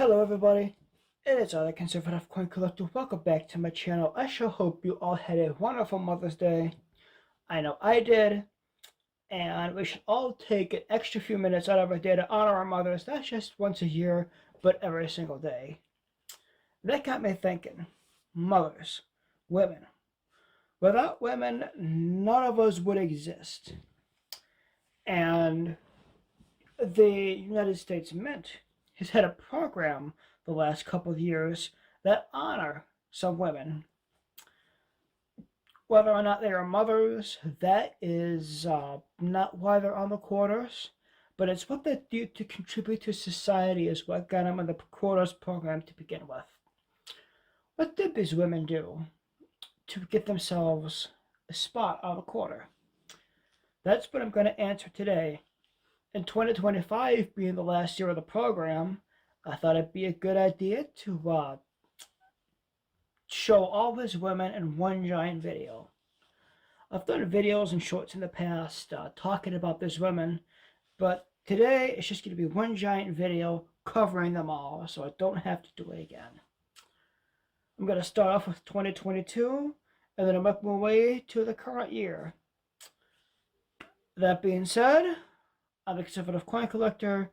Hello everybody, it is the Conservative Coin Collector. Welcome back to my channel. I sure hope you all had a wonderful Mother's Day. I know I did, and we should all take an extra few minutes out of our day to honor our mothers, not just once a year, but every single day. That got me thinking, mothers, women. Without women, none of us would exist. And the United States Mint has had a program the last couple of years that honor some women. Whether or not they are mothers, that is not why they're on the quarters, but it's what they do to contribute to society is what got them on the quarters program to begin with. What did these women do to get themselves a spot on the quarter? That's what I'm going to answer today. In 2025 being the last year of the program, I thought it'd be a good idea to show all these women in one giant video. I've done videos and shorts in the past talking about these women, but today it's just going to be one giant video covering them all, so I don't have to do it again. I'm going to start off with 2022, and then I'll make my way to the current year. That being said, I'm the Conservative Coin Collector.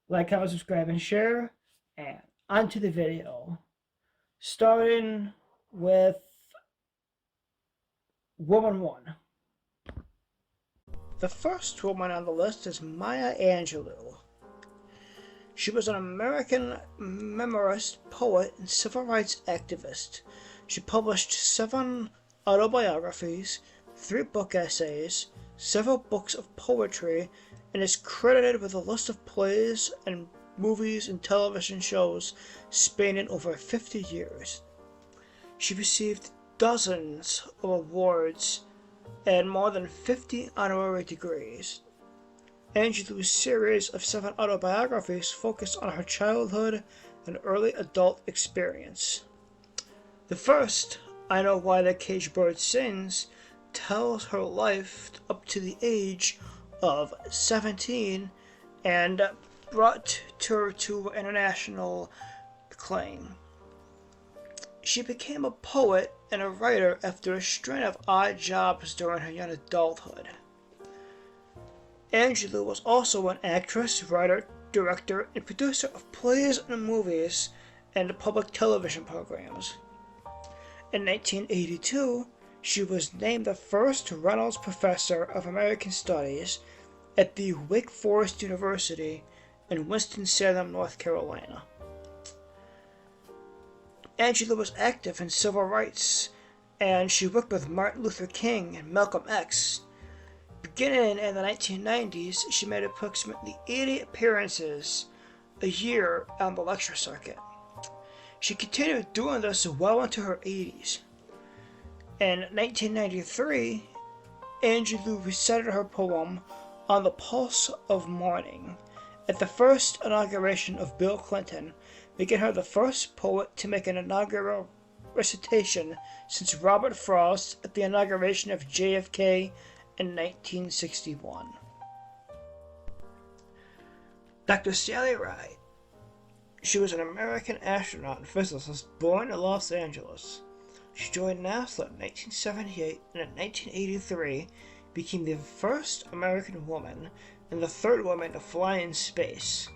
Like, comment, subscribe, and share. And onto the video. Starting with Woman 1. The first woman on the list is Maya Angelou. She was an American memoirist, poet, and civil rights activist. She published 7 autobiographies, 3 book essays, several books of poetry, and is credited with a list of plays and movies and television shows spanning over 50 years. She received dozens of awards and more than 50 honorary degrees. Angelou's series of 7 autobiographies focus on her childhood and early adult experience. The first, I Know Why the Caged Bird Sings, tells her life up to the age of 17 and brought her to international acclaim. She became a poet and a writer after a string of odd jobs during her young adulthood. Angelou was also an actress, writer, director, and producer of plays and movies and public television programs. In 1982, she was named the first Reynolds Professor of American Studies at the Wake Forest University in Winston-Salem, North Carolina. Angelou was active in civil rights, and she worked with Martin Luther King and Malcolm X. Beginning in the 1990s, she made approximately 80 appearances a year on the lecture circuit. She continued doing this well into her 80s. In 1993, Angelou recited her poem On the Pulse of Morning at the first inauguration of Bill Clinton, making her the first poet to make an inaugural recitation since Robert Frost at the inauguration of JFK in 1961. Dr. Sally Ride. She was an American astronaut and physicist born in Los Angeles. She joined NASA in 1978 and in 1983 became the first American woman and the 3rd woman to fly in space.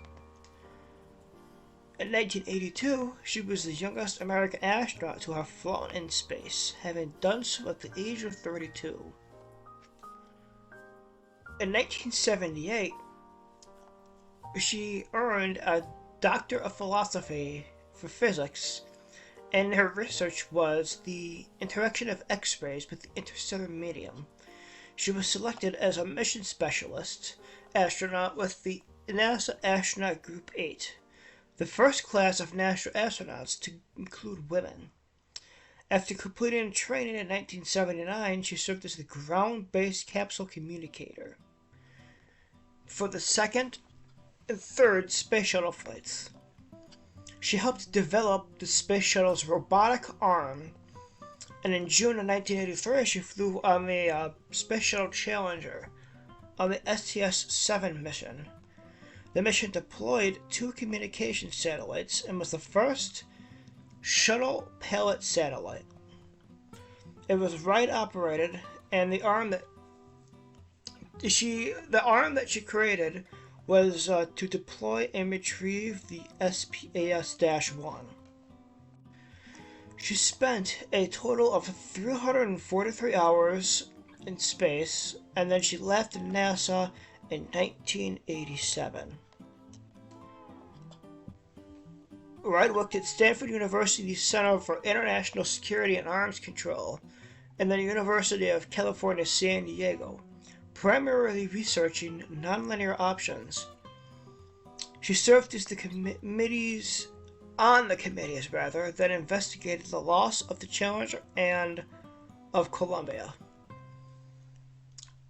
In 1982, she was the youngest American astronaut to have flown in space, having done so at the age of 32. In 1978, she earned a Doctor of Philosophy for Physics, and her research was the interaction of X-rays with the interstellar medium. She was selected as a mission specialist astronaut with the NASA Astronaut Group 8, the first class of NASA astronauts to include women. After completing training in 1979, she served as the ground-based capsule communicator for the 2nd and 3rd space shuttle flights. She helped develop the space shuttle's robotic arm, and in June of 1983 she flew on the Space Shuttle Challenger on the STS-7 mission. The mission deployed 2 communication satellites and was the first shuttle pellet satellite. It was right operated, and the arm that she created was to deploy and retrieve the SPAS-1. She spent a total of 343 hours in space, and then she left NASA in 1987. Wright worked at Stanford University's Center for International Security and Arms Control and the University of California, San Diego, primarily researching nonlinear options. She served as on the committees that investigated the loss of the Challenger and of Columbia.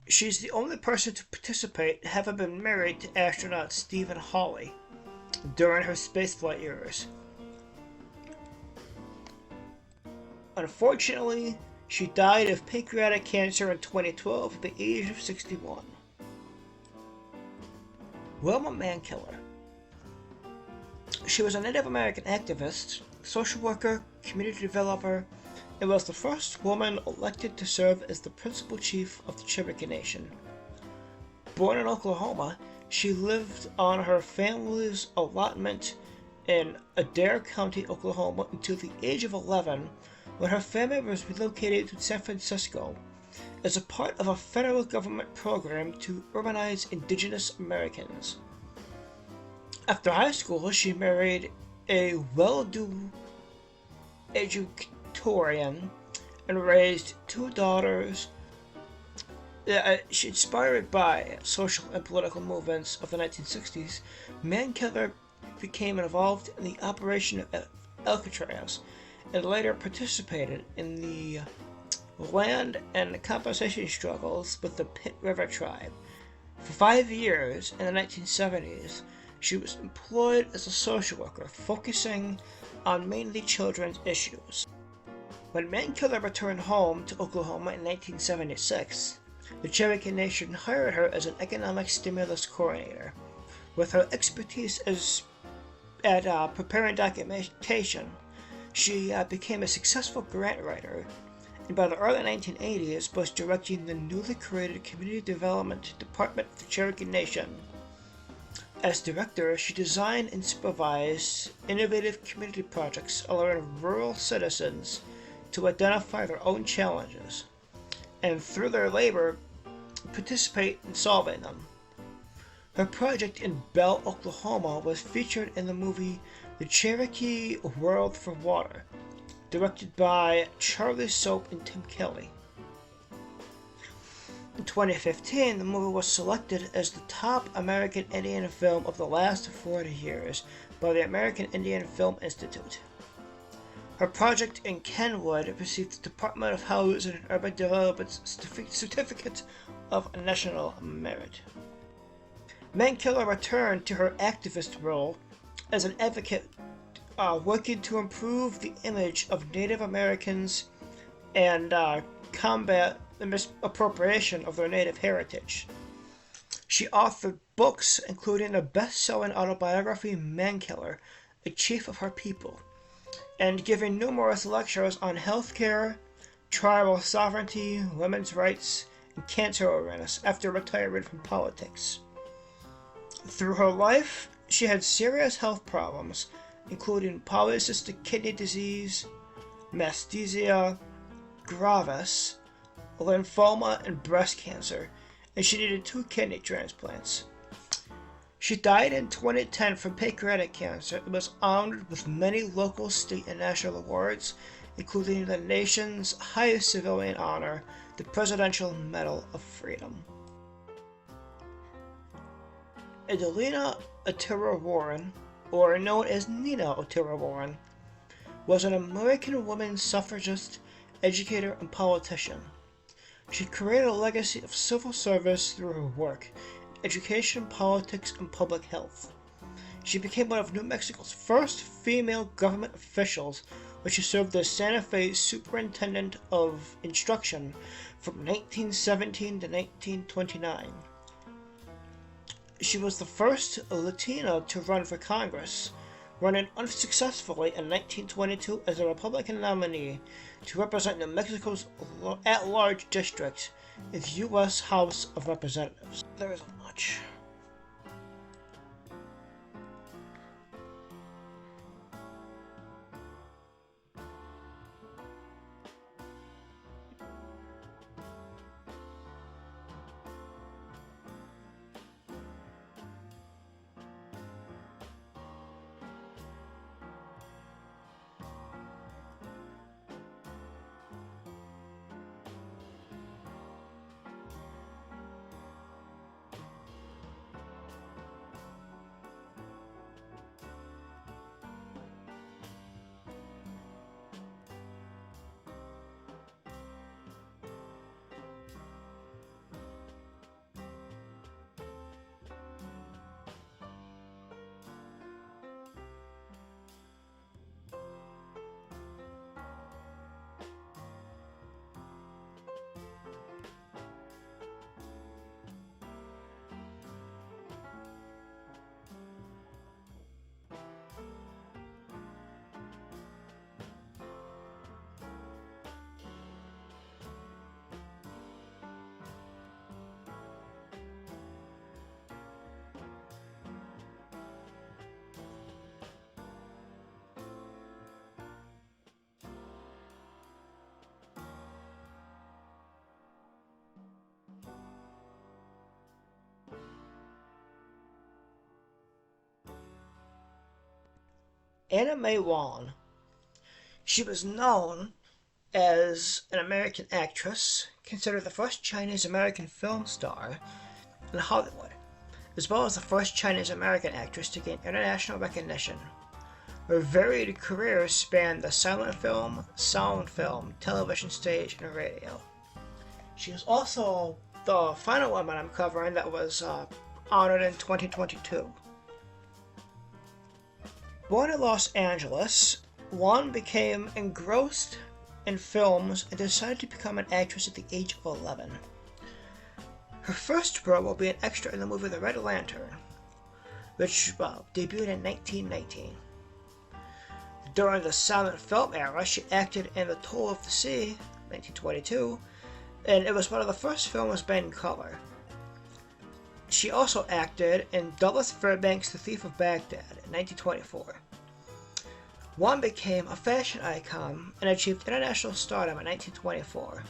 She's the only person to participate having been married to astronaut Stephen Hawley during her spaceflight years. Unfortunately, she died of pancreatic cancer in 2012 at the age of 61. Wilma Mankiller. She was a Native American activist, social worker, community developer, and was the first woman elected to serve as the principal chief of the Cherokee Nation. Born in Oklahoma, she lived on her family's allotment in Adair County, Oklahoma until the age of 11, when her family was relocated to San Francisco as a part of a federal government program to urbanize indigenous Americans. After high school, she married a well-to-do educatorian and raised 2 daughters. She inspired by social and political movements of the 1960s. Mankiller became involved in the operation of Alcatraz and later participated in the land and compensation struggles with the Pit River tribe. For 5 years in the 1970s, she was employed as a social worker, focusing on mainly children's issues. When Mankiller returned home to Oklahoma in 1976, the Cherokee Nation hired her as an economic stimulus coordinator. With her expertise at preparing documentation, she became a successful grant writer, and by the early 1980s was directing the newly created Community Development Department of the Cherokee Nation. As director, she designed and supervised innovative community projects allowing rural citizens to identify their own challenges, and through their labor, participate in solving them. Her project in Bell, Oklahoma was featured in the movie The Cherokee World for Water, directed by Charlie Soap and Tim Kelly. In 2015, the movie was selected as the top American Indian film of the last 40 years by the American Indian Film Institute. Her project in Kenwood received the Department of Housing and Urban Development's Certificate of National Merit. Mankiller returned to her activist role as an advocate, working to improve the image of Native Americans and combat the misappropriation of their Native heritage. She authored books including the best-selling autobiography Mankiller, A Chief of Her People, and giving numerous lectures on healthcare, tribal sovereignty, women's rights, and cancer awareness after retiring from politics. Through her life, she had serious health problems, including polycystic kidney disease, myasthenia gravis, lymphoma, and breast cancer, and she needed 2 kidney transplants. She died in 2010 from pancreatic cancer and was honored with many local, state, and national awards, including the nation's highest civilian honor, the Presidential Medal of Freedom. Adelina Otero Warren, or known as Nina Otero Warren, was an American woman suffragist, educator, and politician. She created a legacy of civil service through her work in education, politics, and public health. She became one of New Mexico's first female government officials when she served as Santa Fe Superintendent of Instruction from 1917 to 1929. She was the first Latina to run for Congress, running unsuccessfully in 1922 as a Republican nominee to represent New Mexico's at-large district in the U.S. House of Representatives. There isn't much. Anna May Wong. She was known as an American actress, considered the first Chinese-American film star in Hollywood, as well as the first Chinese-American actress to gain international recognition. Her varied career spanned the silent film, sound film, television stage, and radio. She is also the final woman I'm covering that was honored in 2022. Born in Los Angeles, Wong became engrossed in films and decided to become an actress at the age of 11. Her first role will be an extra in the movie The Red Lantern, which debuted in 1919. During the silent film era, she acted in The Toll of the Sea, 1922, and it was one of the first films made in color. She also acted in Douglas Fairbanks' The Thief of Baghdad in 1924. Wong became a fashion icon and achieved international stardom in 1924.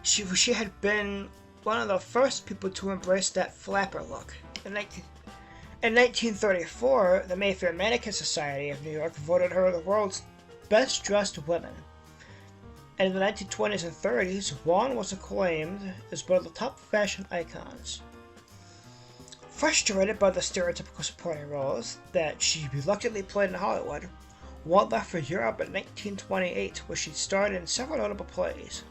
She had been one of the first people to embrace that flapper look. In 1934, the Mayfair Mannequin Society of New York voted her the world's best dressed woman. And in the 1920s and 30s, Wong was acclaimed as one of the top fashion icons. Frustrated by the stereotypical supporting roles that she reluctantly played in Hollywood, Wong left for Europe in 1928, where she starred in several notable plays.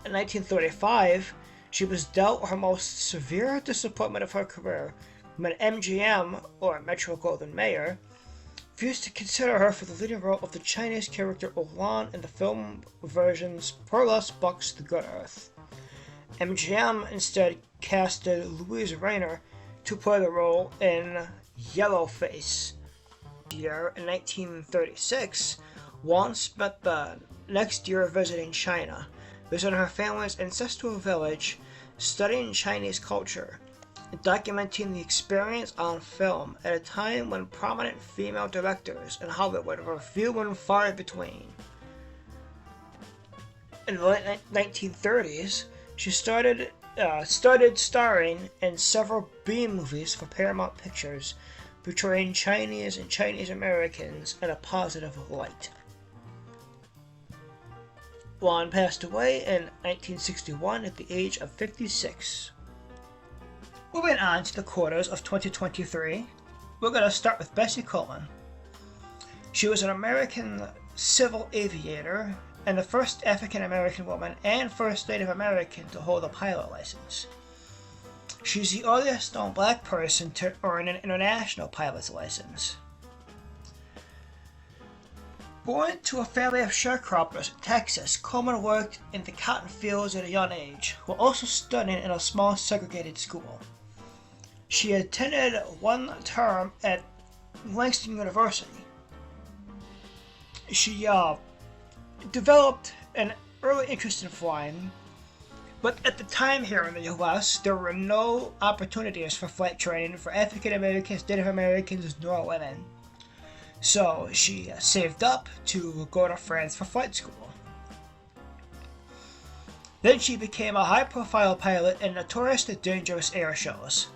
In 1935, she was dealt her most severe disappointment of her career when MGM, or Metro-Goldwyn-Mayer, refused to consider her for the leading role of the Chinese character Olan in the film version's Pearlus Bucks the Good Earth. MGM instead casted Louise Rayner to play the role in Yellowface. In 1936, Wong spent the next year visiting China, visiting her family's ancestral village, studying Chinese culture, and documenting the experience on film at a time when prominent female directors in Hollywood were few and far between. In the late 1930s, she started starring in several B-movies for Paramount Pictures, portraying Chinese and Chinese Americans in a positive light. Wong passed away in 1961 at the age of 56. Moving on to the quarters of 2023, we're going to start with Bessie Coleman. She was an American civil aviator and the first African American woman and first Native American to hold a pilot license. She's the earliest known black person to earn an international pilot's license. Born to a family of sharecroppers in Texas, Coleman worked in the cotton fields at a young age, while also studying in a small segregated school. She attended one term at Langston University. She developed an early interest in flying, but at the time here in the U.S., there were no opportunities for flight training for African Americans, Native Americans, nor women. So she saved up to go to France for flight school. Then she became a high-profile pilot in notorious and dangerous air shows.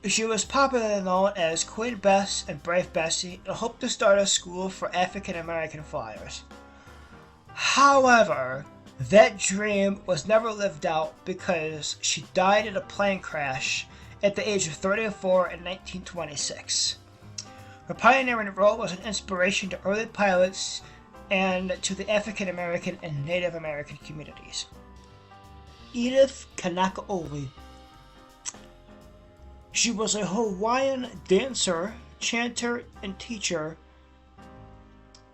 She was popularly known as Queen Bess and Brave Bessie and hoped to start a school for African American flyers. However, that dream was never lived out because she died in a plane crash at the age of 34 in 1926. Her pioneering role was an inspiration to early pilots and to the African American and Native American communities. Edith Kanakaole. She was a Hawaiian dancer, chanter, and teacher.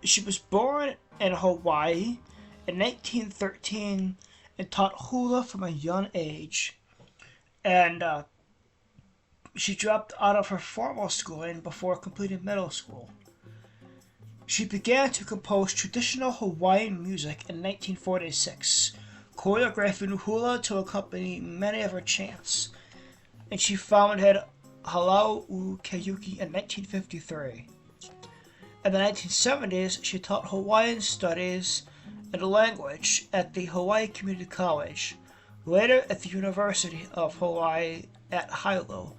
She was born in Hawaii in 1913 and taught hula from a young age. And she dropped out of her formal schooling before completing middle school. She began to compose traditional Hawaiian music in 1946, choreographing hula to accompany many of her chants, and she founded Halau Keuki in 1953. In the 1970s, she taught Hawaiian studies and language at the Hawaii Community College, later at the University of Hawaii at Hilo,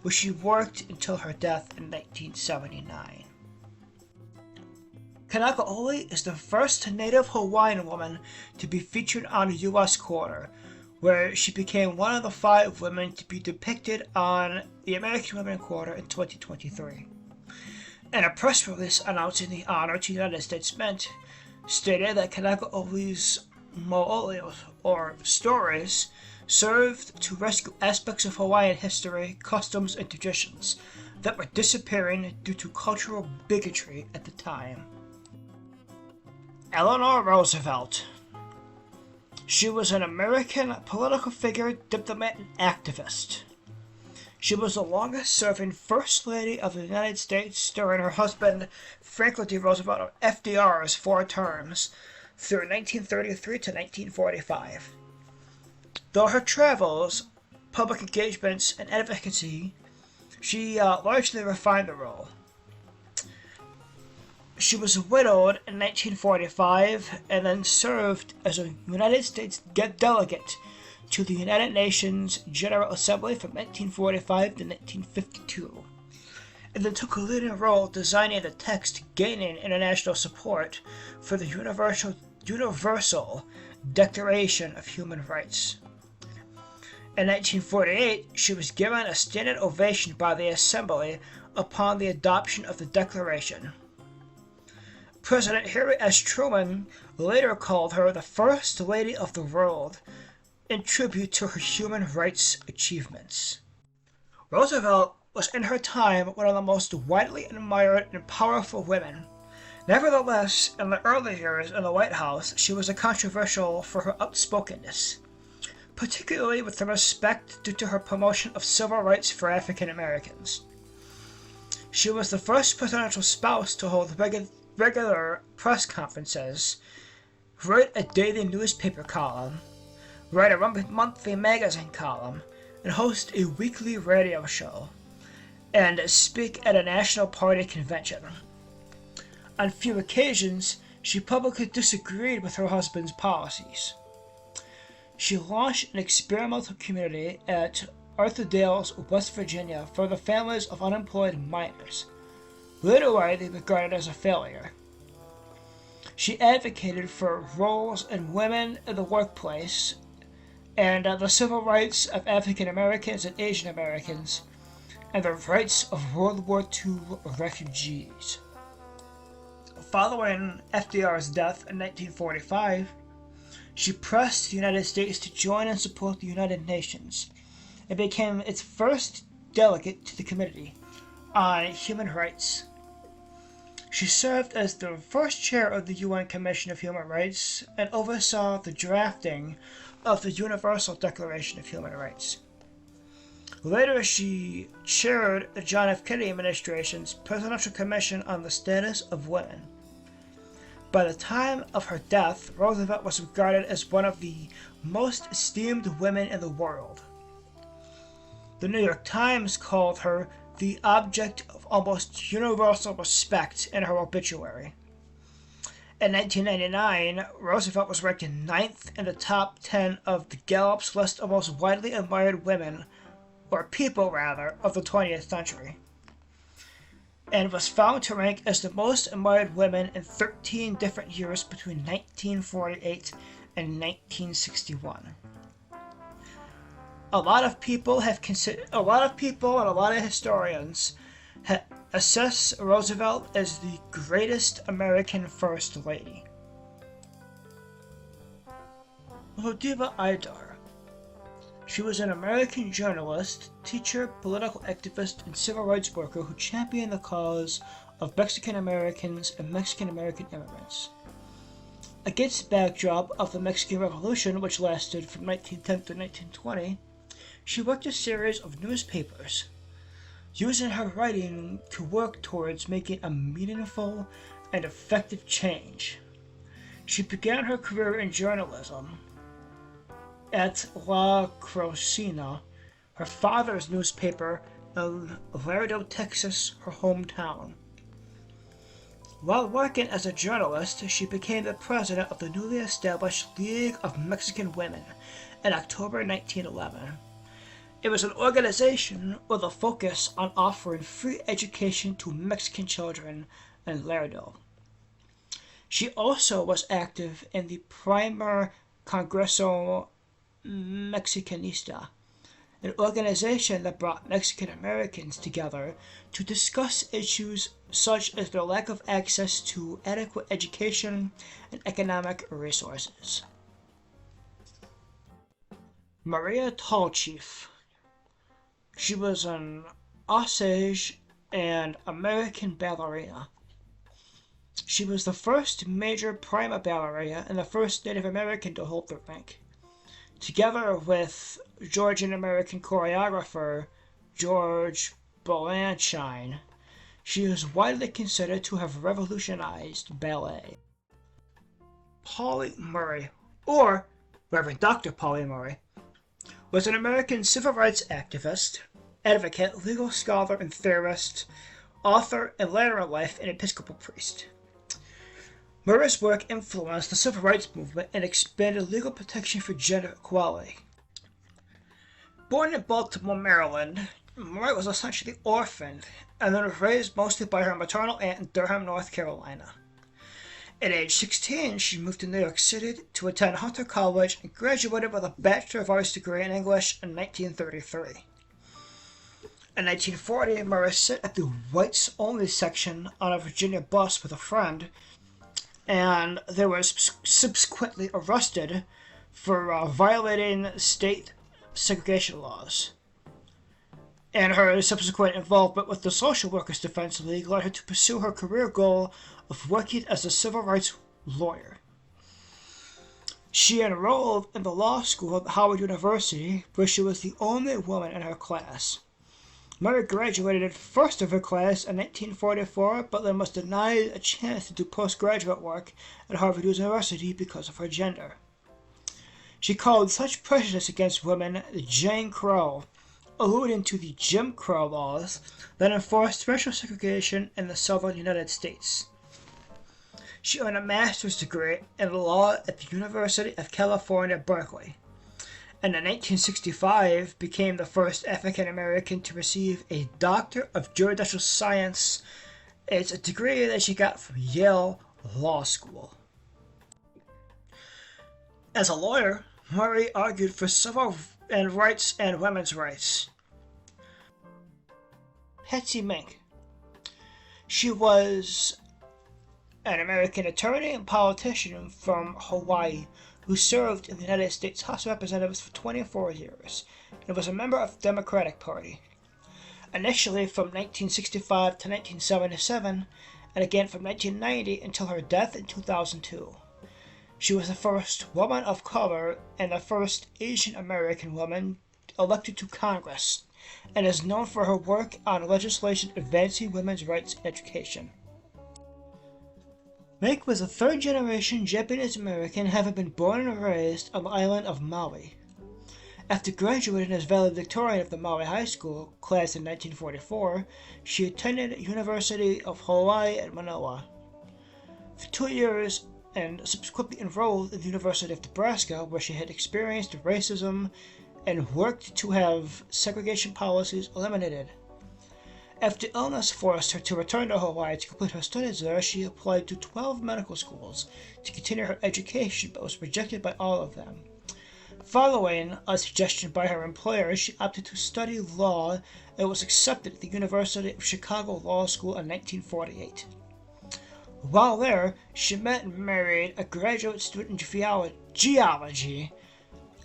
where she worked until her death in 1979. Kanakaole is the first Native Hawaiian woman to be featured on a U.S. quarter, where she became one of the 5 women to be depicted on the American Women Quarter in 2023. In a press release announcing the honor to the United States Mint, stated that Kanakaole's mo'olio, or stories, served to rescue aspects of Hawaiian history, customs, and traditions that were disappearing due to cultural bigotry at the time. Eleanor Roosevelt. She was an American political figure, diplomat, and activist. She was the longest-serving First Lady of the United States during her husband Franklin D. Roosevelt, FDR's 4 terms, through 1933 to 1945. Though her travels, public engagements, and advocacy, she largely refined the role. She was widowed in 1945 and then served as a United States delegate to the United Nations General Assembly from 1945 to 1952, and then took a leading role designing the text gaining international support for the Universal Declaration of Human Rights. In 1948, she was given a standing ovation by the Assembly upon the adoption of the Declaration. President Harry S. Truman later called her the First Lady of the World in tribute to her human rights achievements. Roosevelt was in her time one of the most widely admired and powerful women. Nevertheless, in the early years in the White House, she was controversial for her outspokenness, particularly with the respect due to her promotion of civil rights for African Americans. She was the first presidential spouse to hold regular press conferences, write a daily newspaper column, write a monthly magazine column, and host a weekly radio show, and speak at a National Party convention. On few occasions, she publicly disagreed with her husband's policies. She launched an experimental community at Arthurdale's, West Virginia, for the families of unemployed minors, later widely regarded as a failure. She advocated for roles in women in the workplace and the civil rights of African Americans and Asian Americans, and the rights of World War II refugees. Following FDR's death in 1945, she pressed the United States to join and support the United Nations and became its first delegate to the Committee on Human Rights. She served as the first chair of the UN Commission of Human Rights and oversaw the drafting of the Universal Declaration of Human Rights. Later, she chaired the John F. Kennedy administration's Presidential Commission on the Status of Women. By the time of her death, Roosevelt was regarded as one of the most esteemed women in the world. The New York Times called her the object of almost universal respect in her obituary. In 1999, Roosevelt was ranked ninth in the top 10 of the Gallup's list of most widely admired women, or people rather, of the 20th century, and was found to rank as the most admired women in 13 different years between 1948 and 1961. A lot of people and a lot of historians assess Roosevelt as the greatest American First Lady. Lodiva Idar. She was an American journalist, teacher, political activist, and civil rights worker who championed the cause of Mexican Americans and Mexican American immigrants. Against the backdrop of the Mexican Revolution, which lasted from 1910 to 1920, she worked a series of newspapers, using her writing to work towards making a meaningful and effective change. She began her career in journalism at La Cocina, her father's newspaper in Laredo, Texas, her hometown. While working as a journalist, she became the president of the newly established League of Mexican Women in October 1911. It was an organization with a focus on offering free education to Mexican children in Laredo. She also was active in the Primer Congreso Mexicanista, an organization that brought Mexican Americans together to discuss issues such as their lack of access to adequate education and economic resources. Maria Tallchief. She was an Osage and American ballerina. She was the first major prima ballerina and the first Native American to hold the rank. Together with Georgian American choreographer George Balanchine, she is widely considered to have revolutionized ballet. Pauli Murray, or Reverend Dr. Pauli Murray, was an American civil rights activist, advocate, legal scholar and theorist, author, and later in life an Episcopal priest. Murray's work influenced the civil rights movement and expanded legal protection for gender equality. Born in Baltimore, Maryland, Murray was essentially orphaned and then was raised mostly by her maternal aunt in Durham, North Carolina. At age 16, she moved to New York City to attend Hunter College and graduated with a Bachelor of Arts degree in English in 1933. In 1940, Murray sat at the whites-only section on a Virginia bus with a friend, and they were subsequently arrested for violating state segregation laws. And her subsequent involvement with the Social Workers Defense League led her to pursue her career goal of working as a civil rights lawyer. She enrolled in the law school at Howard University, where she was the only woman in her class. Murray graduated first of her class in 1944, but then was denied a chance to do postgraduate work at Harvard University because of her gender. She called such prejudice against women Jane Crow, alluding to the Jim Crow laws that enforced racial segregation in the southern United States. She earned a master's degree in law at the University of California, Berkeley, and in 1965 became the first African American to receive a Doctor of Juridical Science. It's a degree that she got from Yale Law School. As a lawyer, Murray argued for civil rights and women's rights. Patsy Mink. She was an American attorney and politician from Hawaii who served in the United States House of Representatives for 24 years and was a member of the Democratic Party. Initially from 1965 to 1977, and again from 1990 until her death in 2002. She was the first woman of color and the first Asian American woman elected to Congress, and is known for her work on legislation advancing women's rights and education. Meg was a third-generation Japanese American, having been born and raised on the island of Maui. After graduating as valedictorian of the Maui High School class in 1944, she attended University of Hawaii at Manoa for 2 years and subsequently enrolled in the University of Nebraska, where she had experienced racism and worked to have segregation policies eliminated. After illness forced her to return to Hawaii to complete her studies there, she applied to 12 medical schools to continue her education, but was rejected by all of them. Following a suggestion by her employer, she opted to study law and was accepted at the University of Chicago Law School in 1948. While there, she met and married a graduate student in geology,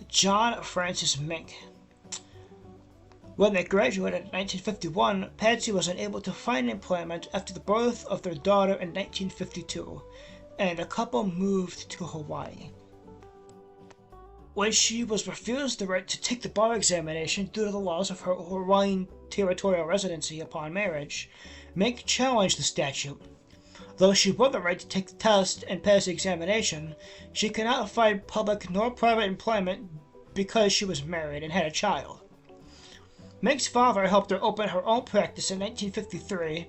John Francis Mink. When they graduated in 1951, Patsy was unable to find employment after the birth of their daughter in 1952, and the couple moved to Hawaii. When she was refused the right to take the bar examination due to the loss of her Hawaiian territorial residency upon marriage, Mink challenged the statute. Though she won the right to take the test and pass the examination, she could not find public nor private employment because she was married and had a child. Mink's father helped her open her own practice in 1953,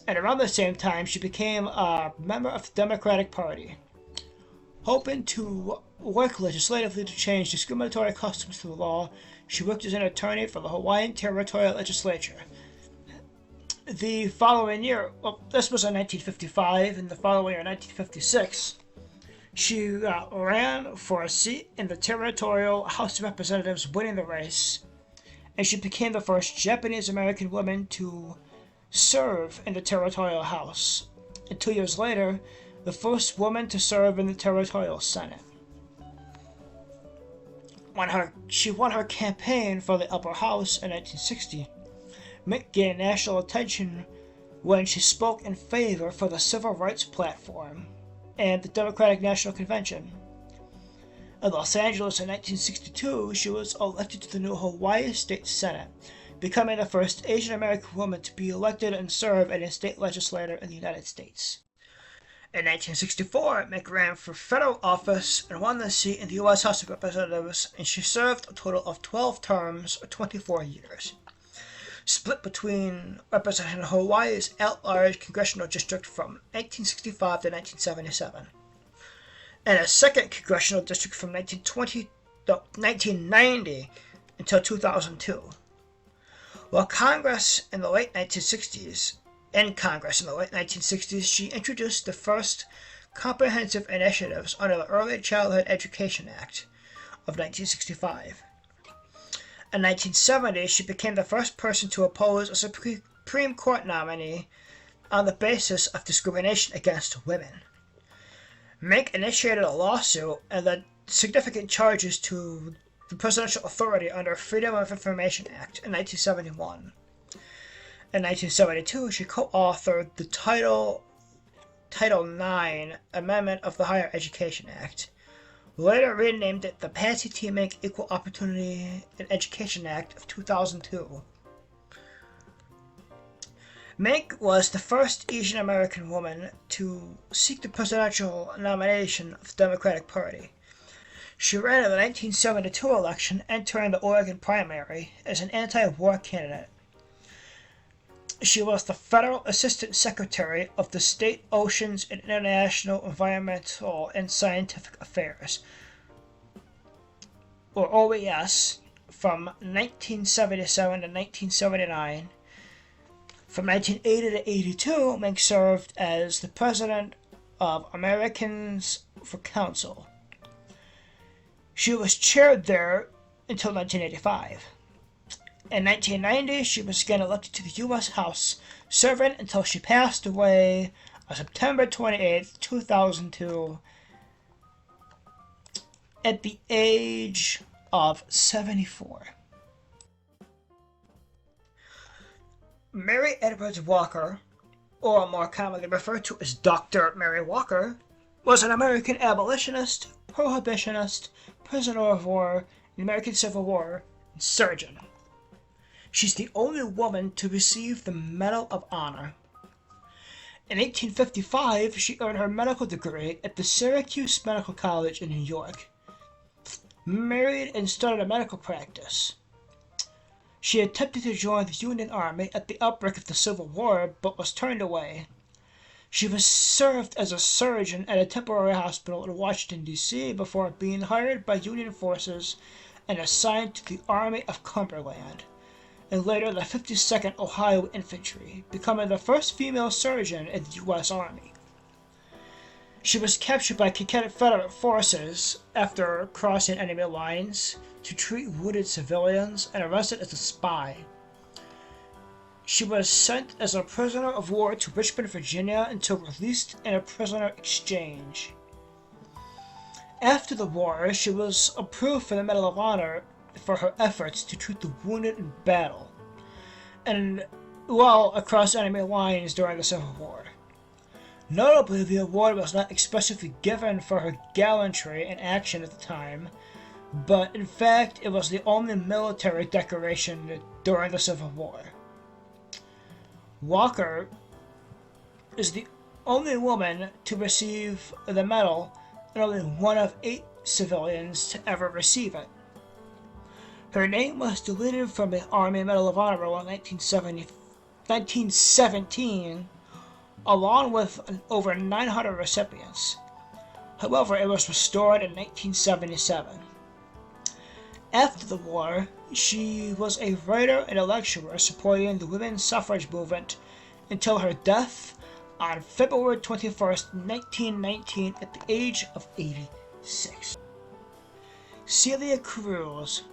and around the same time she became a member of the Democratic Party. Hoping to work legislatively to change discriminatory customs to the law, she worked as an attorney for the Hawaiian Territorial Legislature. The following year, this was in 1955, and the following year, in 1956, she ran for a seat in the Territorial House of Representatives, winning the race, and she became the first Japanese American woman to serve in the Territorial House, and 2 years later, the first woman to serve in the Territorial Senate. She won her campaign for the upper house in 1960, Mink gained national attention when she spoke in favor for the Civil Rights Platform and the Democratic National Convention. In Los Angeles in 1962, she was elected to the new Hawaii State Senate, becoming the first Asian American woman to be elected and serve as a state legislator in the United States. In 1964, Mink ran for federal office and won the seat in the U.S. House of Representatives, and she served a total of 12 terms or 24 years, split between representing Hawaii's at-large congressional district from 1965 to 1977, and a second congressional district from 1990 until 2002. While Congress in the late 1960s, she introduced the first comprehensive initiatives under the Early Childhood Education Act of 1965. In 1970, she became the first person to oppose a Supreme Court nominee on the basis of discrimination against women. Mink initiated a lawsuit and led significant charges to the presidential authority under Freedom of Information Act in 1971. In 1972, she co-authored the Title IX Amendment of the Higher Education Act, later renamed it the Patsy T. Mink Equal Opportunity in Education Act of 2002. Mink was the first Asian American woman to seek the presidential nomination of the Democratic Party. She ran in the 1972 election, entering the Oregon primary as an anti-war candidate. She was the Federal Assistant Secretary of the State Oceans and International Environmental and Scientific Affairs, or OES, from 1977 to 1979. From 1980 to 82, Mink served as the President of Americans for Council. She was chaired there until 1985. In 1990, she was again elected to the U.S. House, serving until she passed away on September 28, 2002, at the age of 74. Mary Edwards Walker or more commonly referred to as Dr. Mary Walker, was an American abolitionist, prohibitionist, prisoner of war, in the American Civil War, and surgeon. She's the only woman to receive the Medal of Honor. In 1855, she earned her medical degree at the Syracuse Medical College in New York. Married and started a medical practice. She attempted to join the Union Army at the outbreak of the Civil War, but was turned away. She was served as a surgeon at a temporary hospital in Washington, D.C. before being hired by Union forces and assigned to the Army of Cumberland, and later the 52nd Ohio Infantry, becoming the first female surgeon in the U.S. Army. She was captured by Confederate forces after crossing enemy lines to treat wounded civilians and arrested as a spy. She was sent as a prisoner of war to Richmond, Virginia, until released in a prisoner exchange. After the war, she was approved for the Medal of Honor for her efforts to treat the wounded in battle, and while across enemy lines during the Civil War. Notably, the award was not expressly given for her gallantry in action at the time, but in fact it was the only military decoration during the Civil War. Walker is the only woman to receive the medal and only one of 8 civilians to ever receive it. Her name was deleted from the Army Medal of Honor in 1917, along with over 900 recipients. However, it was restored in 1977. After the war, she was a writer and a lecturer supporting the women's suffrage movement until her death on February 21, 1919, at the age of 86. Celia Cruz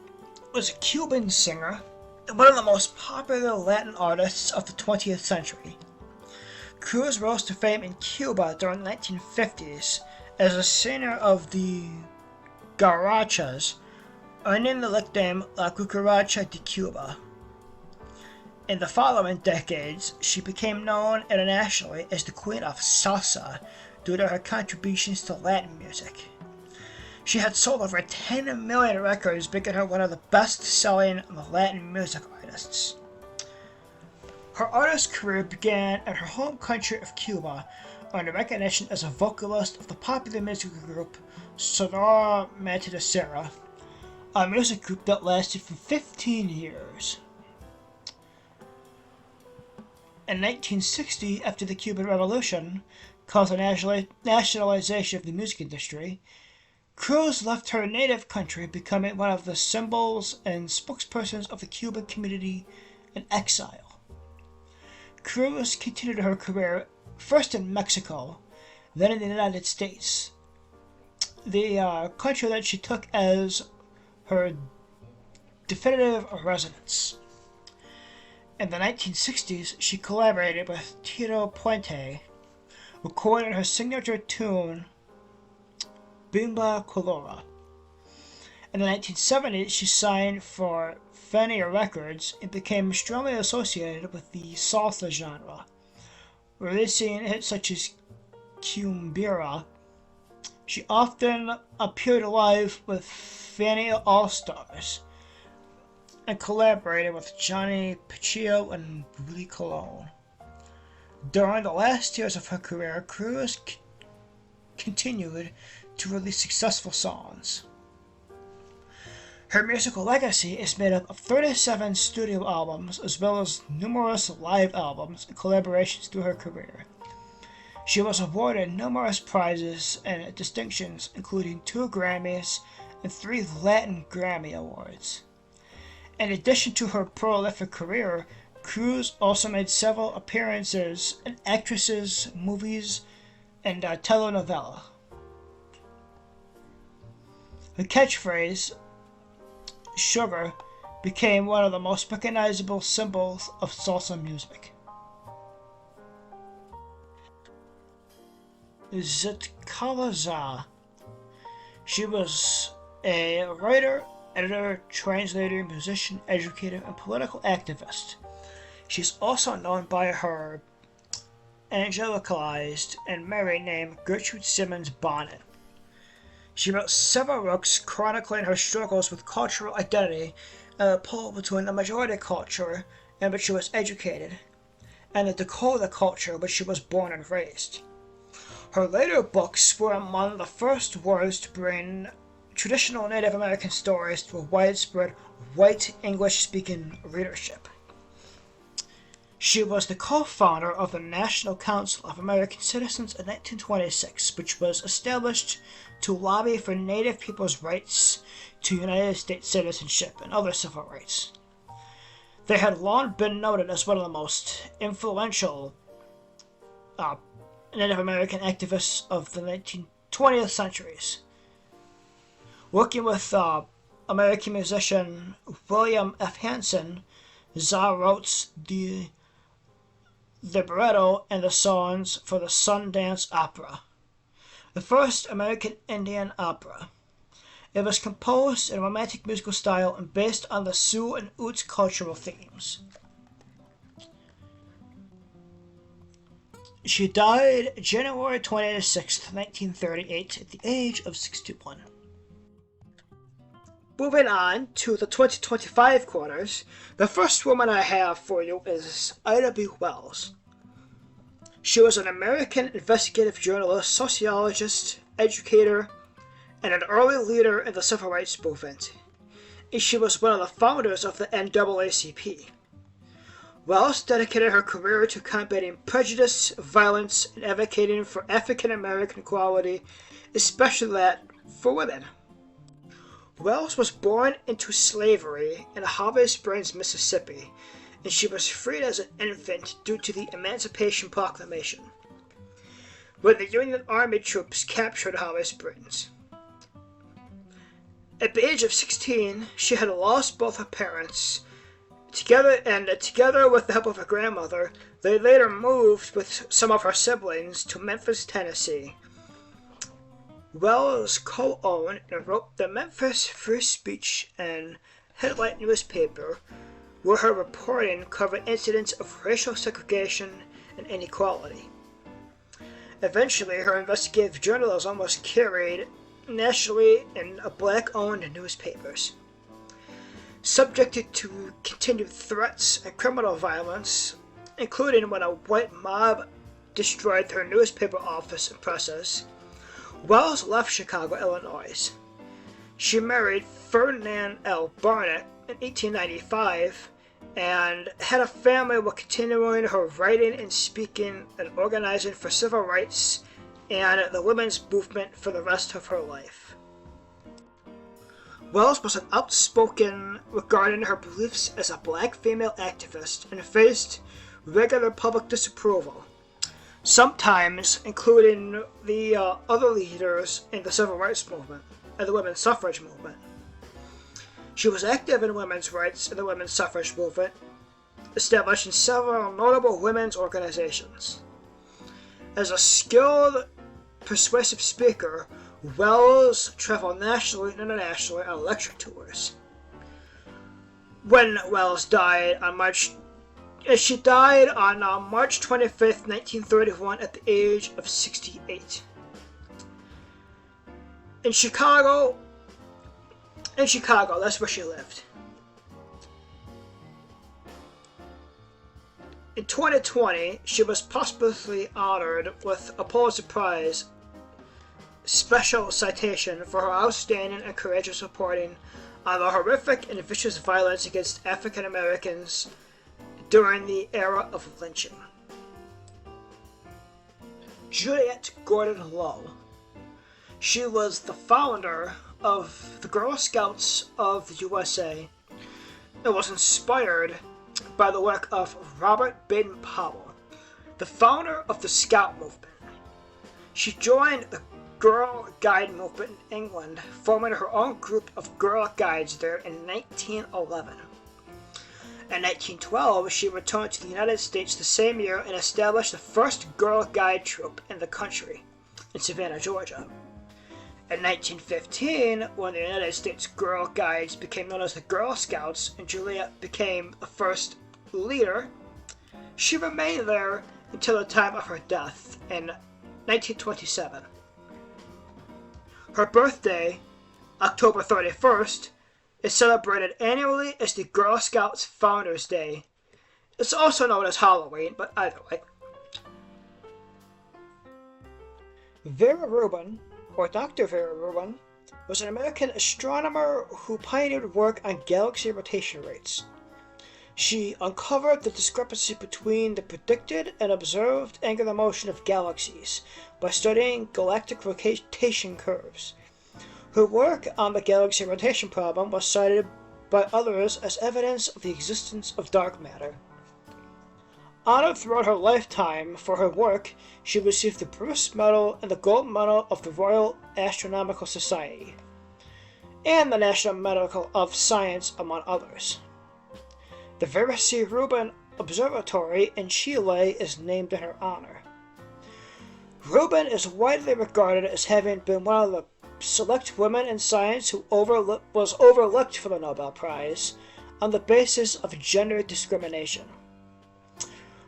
was a Cuban singer and one of the most popular Latin artists of the 20th century. Cruz rose to fame in Cuba during the 1950s as a singer of the guarachas, earning the nickname La Cucaracha de Cuba. In the following decades, she became known internationally as the Queen of Salsa due to her contributions to Latin music. She had sold over 10 million records, making her one of the best-selling Latin music artists. Her artist career began at her home country of Cuba, earning recognition as a vocalist of the popular music group Sonora Matancera, a music group that lasted for 15 years. In 1960, after the Cuban Revolution caused the nationalization of the music industry, Cruz left her native country, becoming one of the symbols and spokespersons of the Cuban community in exile. Cruz continued her career first in Mexico, then in the United States, the country that she took as her definitive residence. In the 1960s, she collaborated with Tito Puente, recording her signature tune, Bimba Colora. In the 1970s, she signed for Fania Records and became strongly associated with the salsa genre, releasing hits such as Cumbira. She often appeared live with Fania All-Stars and collaborated with Johnny Picchio and Willie Colon. During the last years of her career, Cruz continued to release successful songs. Her musical legacy is made up of 37 studio albums as well as numerous live albums and collaborations through her career. She was awarded numerous prizes and distinctions, including 2 Grammys and 3 Latin Grammy Awards. In addition to her prolific career, Cruz also made several appearances in actresses, movies, and telenovela. Her catchphrase, "Sugar," became one of the most recognizable symbols of salsa music. Zitkala. She was a writer, editor, translator, musician, educator, and political activist. She's also known by her evangelicalized and married named Gertrude Simmons Bonnet. She wrote several works chronicling her struggles with cultural identity and the pull between the majority culture in which she was educated and the Dakota culture in which she was born and raised. Her later books were among the first words to bring traditional Native American stories to a widespread white English-speaking readership. She was the co-founder of the National Council of American Citizens in 1926, which was established to lobby for Native people's rights to United States citizenship and other civil rights. They had long been noted as one of the most influential Native American activists of the 20th centuries. Working with American musician William F. Hanson, Zah wrote the libretto and the songs for the Sundance Opera, the first American Indian opera. It was composed in a romantic musical style and based on the Sioux and Utes cultural themes. She died January 26, 1938, at the age of 61. Moving on to the 2025 quarters, the first woman I have for you is Ida B. Wells. She was an American investigative journalist, sociologist, educator, and an early leader in the civil rights movement. She was one of the founders of the NAACP. Wells dedicated her career to combating prejudice, violence, and advocating for African American equality, especially that for women. Wells was born into slavery in Harvey Springs, Mississippi, and she was freed as an infant due to the Emancipation Proclamation, when the Union Army troops captured Harvey Springs. At the age of 16, she had lost both her parents. Together with the help of her grandmother, they later moved with some of her siblings to Memphis, Tennessee. Wells co-owned and wrote the Memphis Free Speech and Headlight newspaper, where her reporting covered incidents of racial segregation and inequality. Eventually, her investigative journalism was carried nationally in black-owned newspapers. Subjected to continued threats and criminal violence, including when a white mob destroyed her newspaper office and presses, Wells left Chicago, Illinois. She married Ferdinand L. Barnett in 1895 and had a family while continuing her writing and speaking and organizing for civil rights and the women's movement for the rest of her life. Wells was outspoken regarding her beliefs as a black female activist and faced regular public disapproval, sometimes including the other leaders in the civil rights movement and the women's suffrage movement. She was active in women's rights and the women's suffrage movement, establishing several notable women's organizations. As a skilled, persuasive speaker, Wells traveled nationally and internationally on lecture tours. When Wells died on March 25, 1931 at the age of 68. In Chicago, that's where she lived. In 2020, she was posthumously honored with a Pulitzer Prize special citation for her outstanding and courageous reporting on the horrific and vicious violence against African Americans during the era of lynching. Juliette Gordon Low. She was the founder of the Girl Scouts of the USA and was inspired by the work of Robert Baden-Powell, the founder of the Scout movement. She joined the Girl Guide movement in England, forming her own group of Girl Guides there in 1911. In 1912, she returned to the United States the same year and established the first Girl Guide troop in the country, in Savannah, Georgia. In 1915, when the United States Girl Guides became known as the Girl Scouts and Juliette became the first leader, she remained there until the time of her death in 1927. Her birthday, October 31st, is celebrated annually as the Girl Scouts Founders Day. It's also known as Halloween, but either way. Vera Rubin, or Dr. Vera Rubin, was an American astronomer who pioneered work on galaxy rotation rates. She uncovered the discrepancy between the predicted and observed angular motion of galaxies by studying galactic rotation curves. Her work on the galaxy rotation problem was cited by others as evidence of the existence of dark matter. Honored throughout her lifetime for her work, she received the Bruce Medal and the Gold Medal of the Royal Astronomical Society, and the National Medal of Science, among others. The Vera C. Rubin Observatory in Chile is named in her honor. Rubin is widely regarded as having been one of the select women in science who was overlooked for the Nobel Prize on the basis of gender discrimination.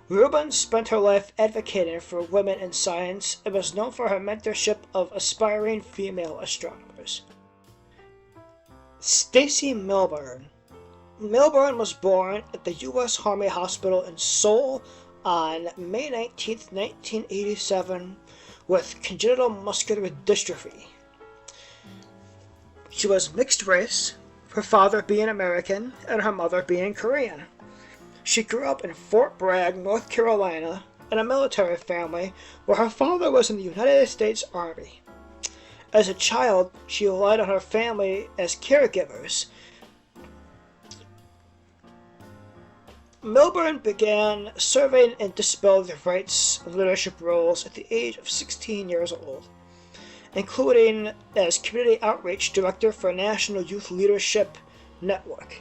Rubin spent her life advocating for women in science and was known for her mentorship of aspiring female astronomers. Stacy Milburn. Milburn was born at the U.S. Army Hospital in Seoul on May 19, 1987, with congenital muscular dystrophy. She was mixed race, her father being American and her mother being Korean. She grew up in Fort Bragg, North Carolina, in a military family where her father was in the United States Army. As a child, she relied on her family as caregivers. Milburn began serving in disability rights and leadership roles at the age of 16 years old, including as Community Outreach Director for National Youth Leadership Network.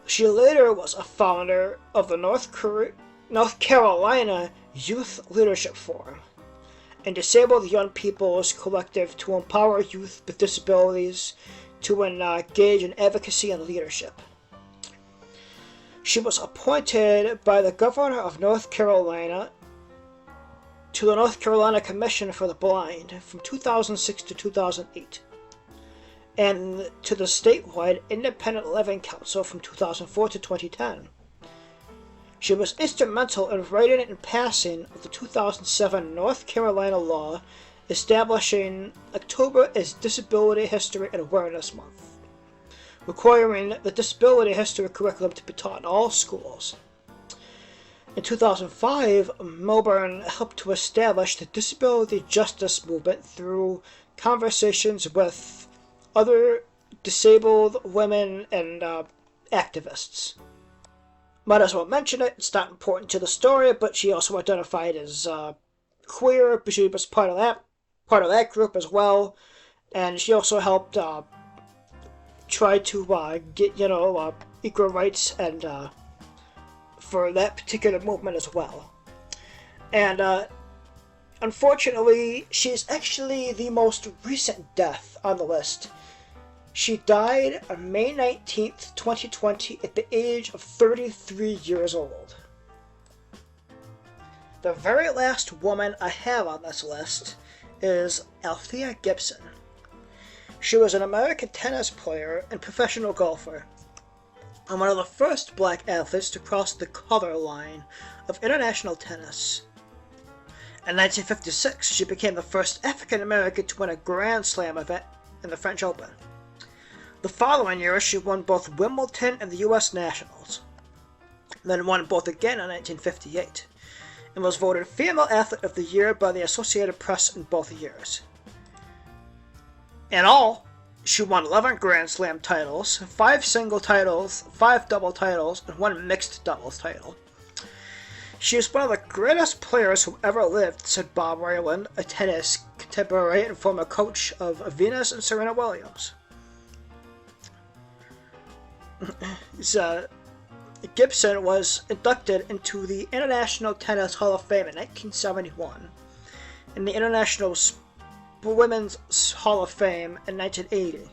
She later was a founder of the North Carolina Youth Leadership Forum and Disabled Young People's Collective to empower youth with disabilities to engage in advocacy and leadership. She was appointed by the governor of North Carolina to the North Carolina Commission for the Blind from 2006 to 2008, and to the statewide Independent Living Council from 2004 to 2010. She was instrumental in writing and passing of the 2007 North Carolina law establishing October as Disability History and Awareness Month, requiring the disability history curriculum to be taught in all schools. In 2005, Milburn helped to establish the disability justice movement through conversations with other disabled women and activists. Might as well mention it, it's not important to the story, but she also identified as queer, but she was part of that group as well, and she also helped try to get, equal rights and for that particular movement as well. And unfortunately, she's actually the most recent death on the list. She died on May 19th, 2020 at the age of 33 years old. The very last woman I have on this list is Althea Gibson. She was an American tennis player and professional golfer, and one of the first black athletes to cross the color line of international tennis. In 1956, she became the first African American to win a Grand Slam event in the French Open. The following year, she won both Wimbledon and the U.S. Nationals, then won both again in 1958, and was voted Female Athlete of the Year by the Associated Press in both years. In all, she won 11 Grand Slam titles, 5 single titles, 5 double titles, and 1 mixed doubles title. She is one of the greatest players who ever lived, said Bob Rayland, a tennis contemporary and former coach of Venus and Serena Williams. Gibson was inducted into the International Tennis Hall of Fame in 1971 and the International Women's Hall of Fame in 1980.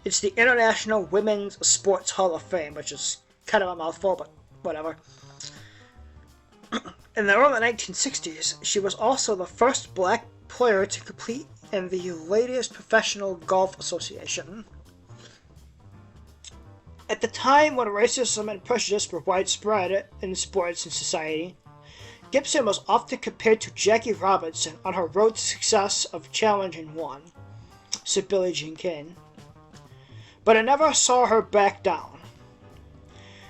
It's the International Women's Sports Hall of Fame, which is kind of a mouthful, but whatever. In the early 1960s, she was also the first black player to compete in the Ladies Professional Golf Association. At the time when racism and prejudice were widespread in sports and society, Gibson was often compared to Jackie Robinson on her road to success of Challenging One, said Billie Jean King. But I never saw her back down.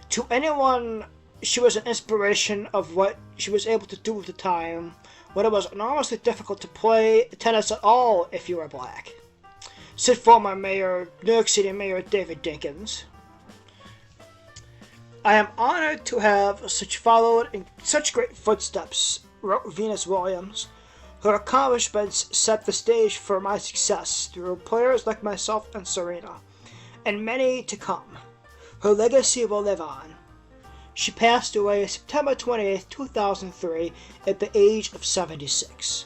To anyone, she was an inspiration of what she was able to do at the time, when it was enormously difficult to play tennis at all if you were black, said former New York City Mayor David Dinkins. I am honored to have followed in such great footsteps, wrote Venus Williams. Her accomplishments set the stage for my success through players like myself and Serena, and many to come. Her legacy will live on. She passed away September 28, 2003, at the age of 76.